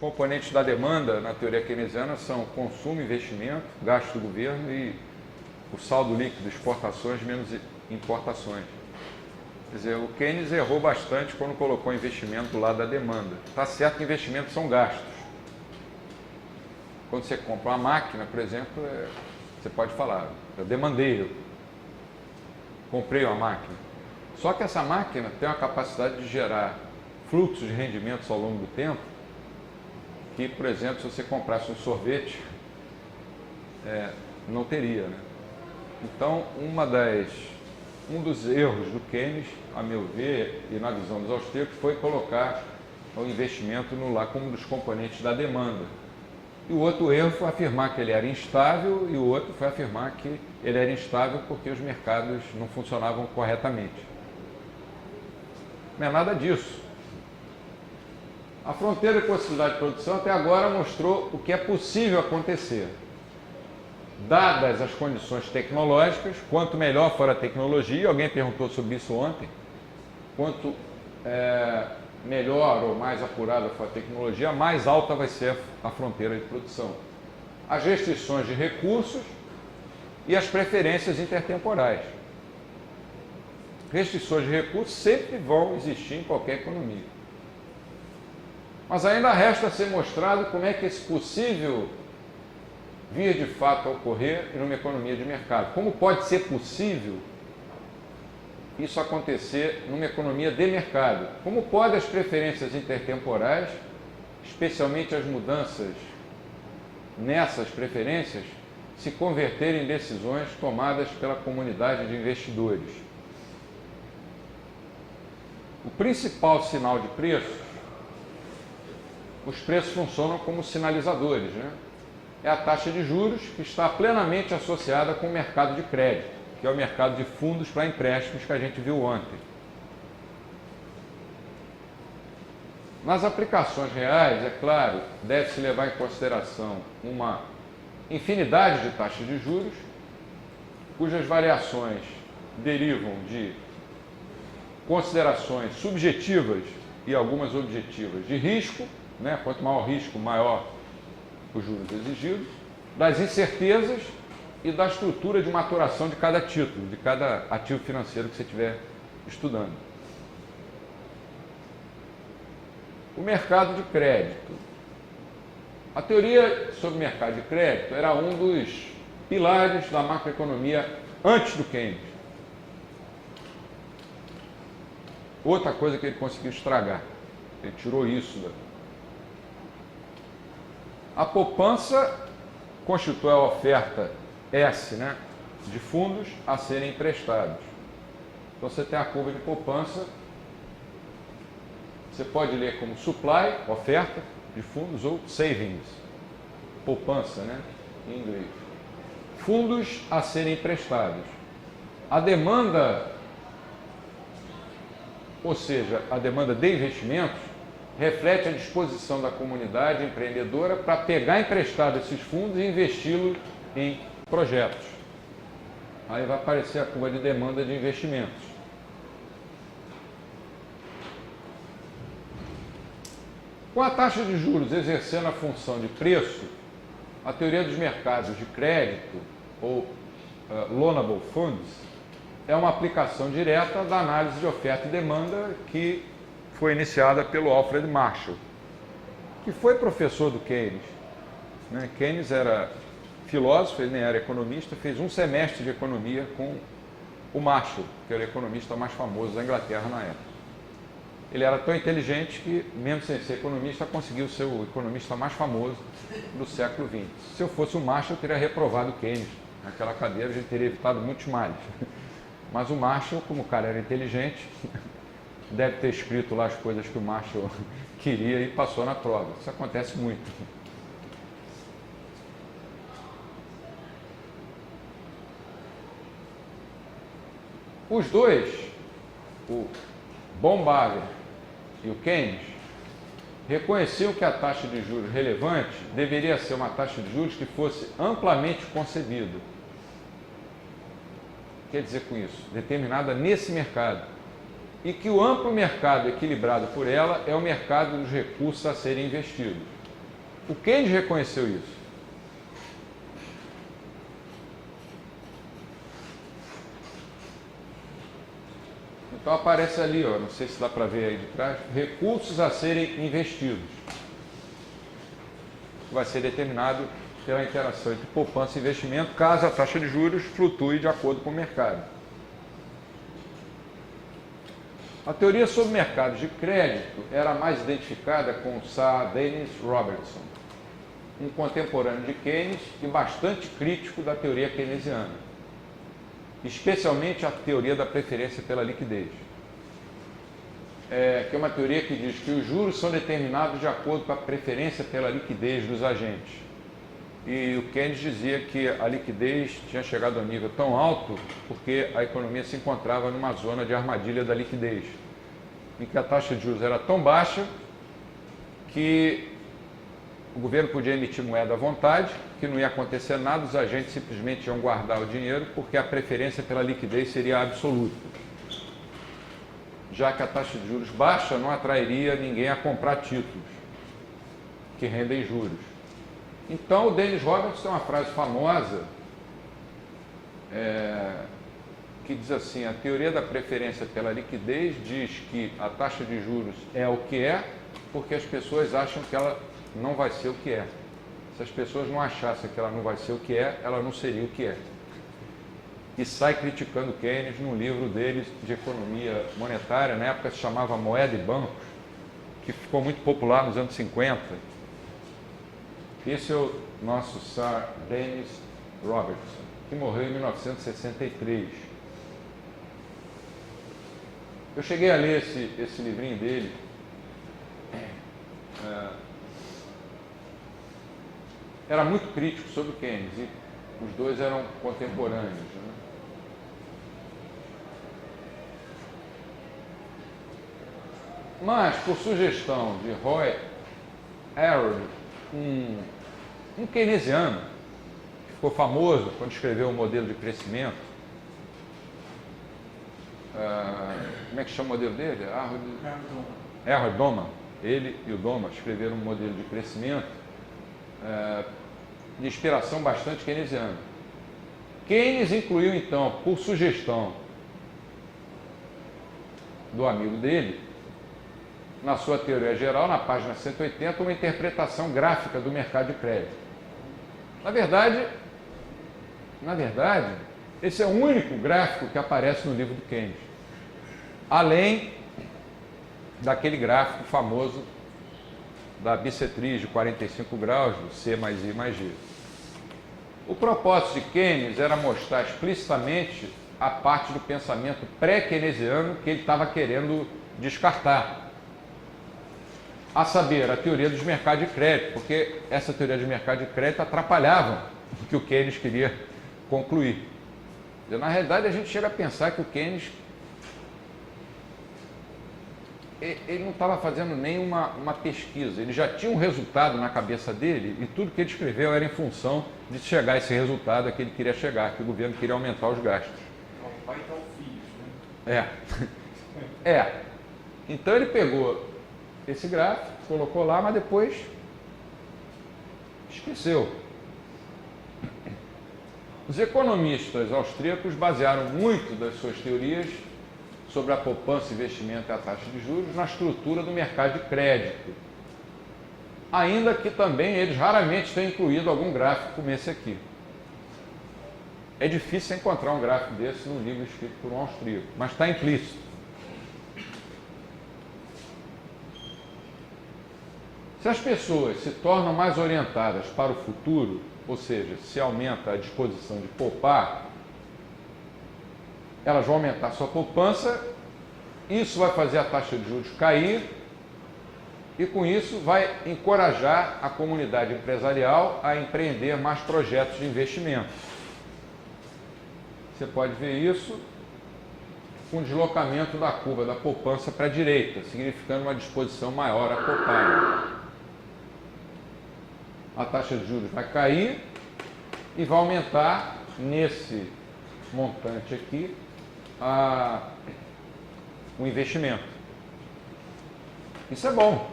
componentes da demanda na teoria keynesiana são consumo, investimento, gasto do governo e o saldo líquido, exportações menos importações. Quer dizer, o Keynes errou bastante quando colocou investimento do lado da demanda. Está certo que investimentos são gastos. Quando você compra uma máquina, por exemplo, você pode falar, eu demandei, eu comprei uma máquina. Só que essa máquina tem uma capacidade de gerar fluxos de rendimentos ao longo do tempo, que, por exemplo, se você comprasse um sorvete, não teria, né? Então, um dos erros do Keynes, a meu ver, e na visão dos austríacos, foi colocar o investimento lá como um dos componentes da demanda. E o outro erro foi afirmar que ele era instável, e o outro foi afirmar que ele era instável porque os mercados não funcionavam corretamente. Não é nada disso. A fronteira de possibilidade de produção até agora mostrou o que é possível acontecer. Dadas as condições tecnológicas, quanto melhor for a tecnologia, alguém perguntou sobre isso ontem, quanto melhor ou mais apurada for a tecnologia, mais alta vai ser a fronteira de produção. As restrições de recursos e as preferências intertemporais. Restrições de recursos sempre vão existir em qualquer economia. Mas ainda resta ser mostrado como é que esse possível vir de fato a ocorrer numa economia de mercado. Como pode ser possível isso acontecer numa economia de mercado? Como podem as preferências intertemporais, especialmente as mudanças nessas preferências, se converterem em decisões tomadas pela comunidade de investidores? O principal sinal de preços, os preços funcionam como sinalizadores, né? É a taxa de juros, que está plenamente associada com o mercado de crédito, que é o mercado de fundos para empréstimos que a gente viu ontem. Nas aplicações reais, é claro, deve-se levar em consideração uma infinidade de taxas de juros, cujas variações derivam de considerações subjetivas e algumas objetivas de risco, né? Quanto maior o risco, maior os juros exigidos, das incertezas e da estrutura de maturação de cada título, de cada ativo financeiro que você estiver estudando. O mercado de crédito. A teoria sobre o mercado de crédito era um dos pilares da macroeconomia antes do Keynes. Outra coisa que ele conseguiu estragar, ele tirou isso da... A poupança constitui a oferta S, né, de fundos a serem emprestados. Então você tem a curva de poupança, você pode ler como supply, oferta de fundos, ou savings, poupança, né, em inglês. Fundos a serem emprestados. A demanda, ou seja, a demanda de investimentos, reflete a disposição da comunidade empreendedora para pegar emprestado esses fundos e investi-los em projetos. Aí vai aparecer a curva de demanda de investimentos. Com a taxa de juros exercendo a função de preço, a teoria dos mercados de crédito, ou loanable funds, é uma aplicação direta da análise de oferta e demanda que foi iniciada pelo Alfred Marshall, que foi professor do Keynes. Né? Keynes era filósofo, ele nem era economista, fez um semestre de economia com o Marshall, que era o economista mais famoso da Inglaterra na época. Ele era tão inteligente que, mesmo sem ser economista, conseguiu ser o economista mais famoso do século XX. Se eu fosse o Marshall, eu teria reprovado o Keynes. Naquela cadeira, a gente teria evitado muitos males. Mas o Marshall, como o cara era inteligente, deve ter escrito lá as coisas que o Marshall queria e passou na prova. Isso acontece muito. Os dois, o Baumgarten e o Keynes, reconheciam que a taxa de juros relevante deveria ser uma taxa de juros que fosse amplamente concebida. Quer dizer com isso? Determinada nesse mercado. E que o amplo mercado equilibrado por ela é o mercado dos recursos a serem investidos. O Keynes reconheceu isso. Então aparece ali, ó, não sei se dá para ver aí de trás, recursos a serem investidos. Vai ser determinado pela interação entre poupança e investimento, caso a taxa de juros flutue de acordo com o mercado. A teoria sobre mercados de crédito era mais identificada com Sir Dennis Robertson, um contemporâneo de Keynes e bastante crítico da teoria keynesiana, especialmente a teoria da preferência pela liquidez, que é uma teoria que diz que os juros são determinados de acordo com a preferência pela liquidez dos agentes. E o Keynes dizia que a liquidez tinha chegado a um nível tão alto porque a economia se encontrava numa zona de armadilha da liquidez, em que a taxa de juros era tão baixa que o governo podia emitir moeda à vontade, que não ia acontecer nada, os agentes simplesmente iam guardar o dinheiro porque a preferência pela liquidez seria absoluta, já que a taxa de juros baixa não atrairia ninguém a comprar títulos que rendem juros. Então, o Dennis Robertson tem uma frase famosa que diz assim: a teoria da preferência pela liquidez diz que a taxa de juros é o que é porque as pessoas acham que ela não vai ser o que é. Se as pessoas não achassem que ela não vai ser o que é, ela não seria o que é. E sai criticando Keynes num livro dele de economia monetária, na época se chamava Moeda e Bancos, que ficou muito popular nos anos 50. Esse é o nosso Sir Dennis Robertson, que morreu em 1963. Eu cheguei a ler esse livrinho dele. Era muito crítico sobre Keynes e os dois eram contemporâneos, né? Mas, por sugestão de Roy Harrod, um keynesiano, que ficou famoso quando escreveu o modelo de crescimento, como é que chama o modelo dele? Harold Doman. Ele e o Doman escreveram um modelo de crescimento de inspiração bastante keynesiana. Keynes incluiu, então, por sugestão do amigo dele, na sua teoria geral, na página 180, uma interpretação gráfica do mercado de crédito. Na verdade, esse é o único gráfico que aparece no livro do Keynes, além daquele gráfico famoso da bissetriz de 45 graus, do C mais I mais G. O propósito de Keynes era mostrar explicitamente a parte do pensamento pré-keynesiano que ele estava querendo descartar, a saber, a teoria dos mercados de crédito, porque essa teoria de mercado de crédito atrapalhava o que o Keynes queria concluir. Na realidade, a gente chega a pensar que o Keynes ele não estava fazendo nenhuma pesquisa, ele já tinha um resultado na cabeça dele e tudo que ele escreveu era em função de chegar a esse resultado a que ele queria chegar, que o governo queria aumentar os gastos. O pai está o filho, né? Então ele pegou esse gráfico, colocou lá, mas depois esqueceu. Os economistas austríacos basearam muito das suas teorias sobre a poupança, investimento e a taxa de juros na estrutura do mercado de crédito, ainda que também eles raramente tenham incluído algum gráfico como esse aqui. É difícil encontrar um gráfico desse num livro escrito por um austríaco, mas está implícito. Se as pessoas se tornam mais orientadas para o futuro, ou seja, se aumenta a disposição de poupar, elas vão aumentar sua poupança, isso vai fazer a taxa de juros cair e com isso vai encorajar a comunidade empresarial a empreender mais projetos de investimento. Você pode ver isso com o deslocamento da curva da poupança para a direita, significando uma disposição maior a poupar. A taxa de juros vai cair e vai aumentar nesse montante aqui o investimento. Isso é bom,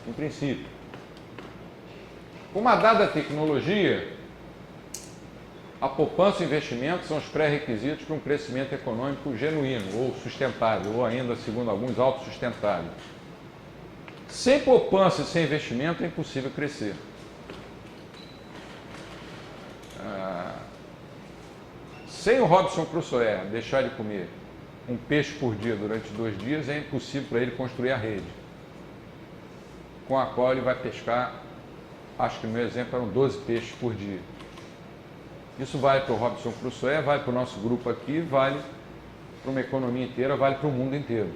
em princípio. Uma dada tecnologia, a poupança e o investimento são os pré-requisitos para um crescimento econômico genuíno, ou sustentável, ou ainda, segundo alguns, autossustentável. Sem poupança e sem investimento é impossível crescer. Sem o Robinson Crusoe deixar de comer um peixe por dia durante 2 dias, é impossível para ele construir a rede com a qual ele vai pescar, acho que no meu exemplo eram 12 peixes por dia. Isso vale para o Robinson Crusoe, vale para o nosso grupo aqui, vale para uma economia inteira, vale para o mundo inteiro.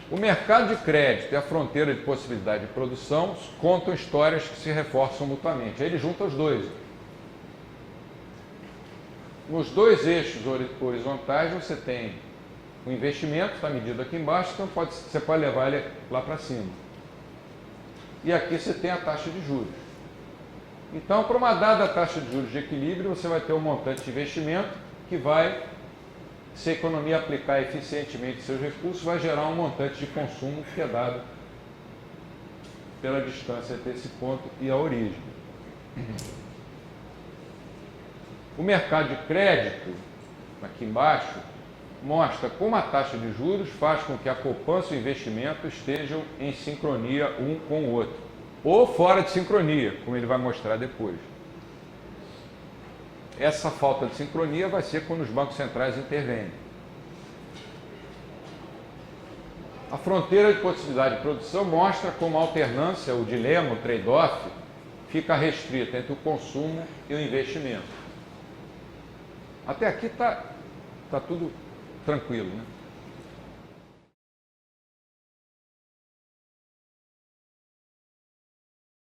O mercado de crédito e a fronteira de possibilidade de produção contam histórias que se reforçam mutuamente. Aí ele junta os dois. Nos 2 eixos horizontais você tem o investimento, está medido aqui embaixo, então você pode levar ele lá para cima. E aqui você tem a taxa de juros. Então, para uma dada taxa de juros de equilíbrio, você vai ter um montante de investimento que vai, se a economia aplicar eficientemente seus recursos, vai gerar um montante de consumo que é dado pela distância entre esse ponto e a origem. O mercado de crédito, aqui embaixo, mostra como a taxa de juros faz com que a poupança e o investimento estejam em sincronia um com o outro, ou fora de sincronia, como ele vai mostrar depois. Essa falta de sincronia vai ser quando os bancos centrais intervêm. A fronteira de possibilidade de produção mostra como a alternância, o dilema, o trade-off, fica restrita entre o consumo e o investimento. Até aqui está tudo tranquilo, né?